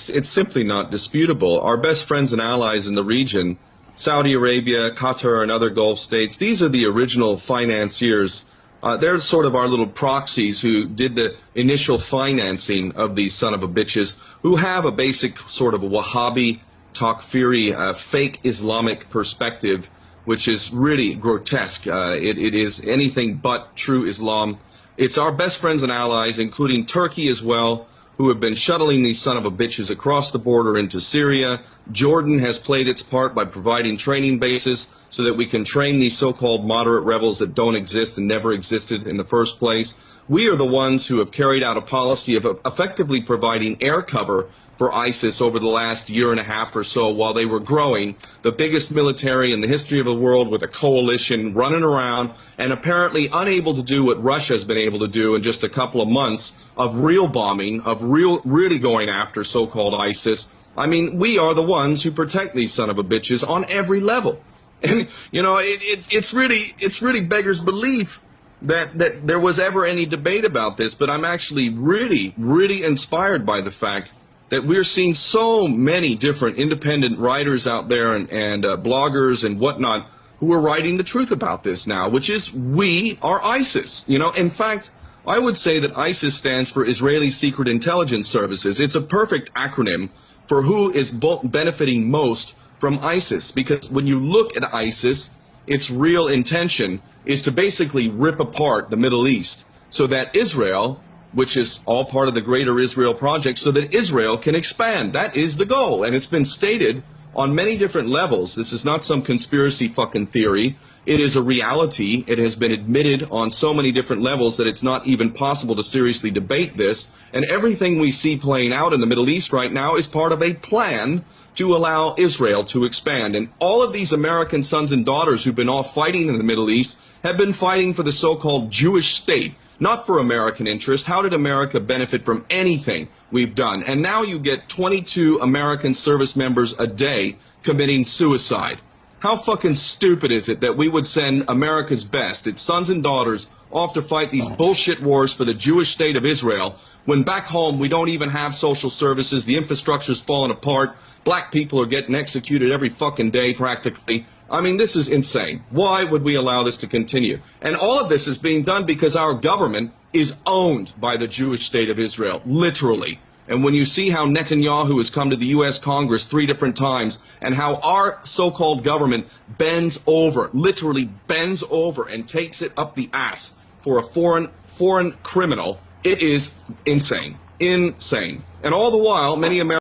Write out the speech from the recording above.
It's simply not disputable. Our best friends and allies in the region, Saudi Arabia, Qatar, and other Gulf states, these are the original financiers. They're sort of our little proxies who did the initial financing of these son of a bitches, who have a basic sort of Wahhabi, Takfiri, fake Islamic perspective, which is really grotesque. It is anything but true Islam. It's our best friends and allies, including Turkey as well, who have been shuttling these son of a bitches across the border into Syria. Jordan has played its part by providing training bases so that we can train these so-called moderate rebels that don't exist and never existed in the first place. We are the ones who have carried out a policy of effectively providing air cover for ISIS over the last year and a half or so while they were growing, the biggest military in the history of the world with a coalition running around and apparently unable to do what Russia has been able to do in just a couple of months of real bombing, of really going after so-called ISIS. I mean, we are the ones who protect these son of a bitches on every level. And, you know, it's really beggars belief that there was ever any debate about this, but I'm actually really inspired by the fact that we're seeing so many different independent writers out there and bloggers and whatnot who are writing the truth about this now, which is we are ISIS. You know, in fact, I would say that ISIS stands for Israeli Secret Intelligence Services. It's a perfect acronym for who is benefiting most from ISIS, because when you look at ISIS, its real intention is to basically rip apart the Middle East so that Israel, which is all part of the Greater Israel Project, so that Israel can expand. That is the goal, and it's been stated on many different levels. This is not some conspiracy fucking theory. It is a reality. It has been admitted on so many different levels that it's not even possible to seriously debate this, and everything we see playing out in the Middle East right now is part of a plan to allow Israel to expand. And all of these American sons and daughters who've been off fighting in the Middle East have been fighting for the so-called Jewish state, not for American interest. How did America benefit from anything we've done? And now you get 22 American service members a day committing suicide. How fucking stupid is it that we would send America's best, its sons and daughters, off to fight these bullshit wars for the Jewish state of Israel, when back home we don't even have social services, the infrastructure's falling apart, black people are getting executed every fucking day practically. I mean, this is insane. Why would we allow this to continue? And all of this is being done because our government is owned by the Jewish state of Israel, literally. And when you see how Netanyahu has come to the U.S. Congress 3 different times, and how our so-called government bends over, literally bends over and takes it up the ass for a foreign criminal, it is insane. Insane. And all the while, many Americans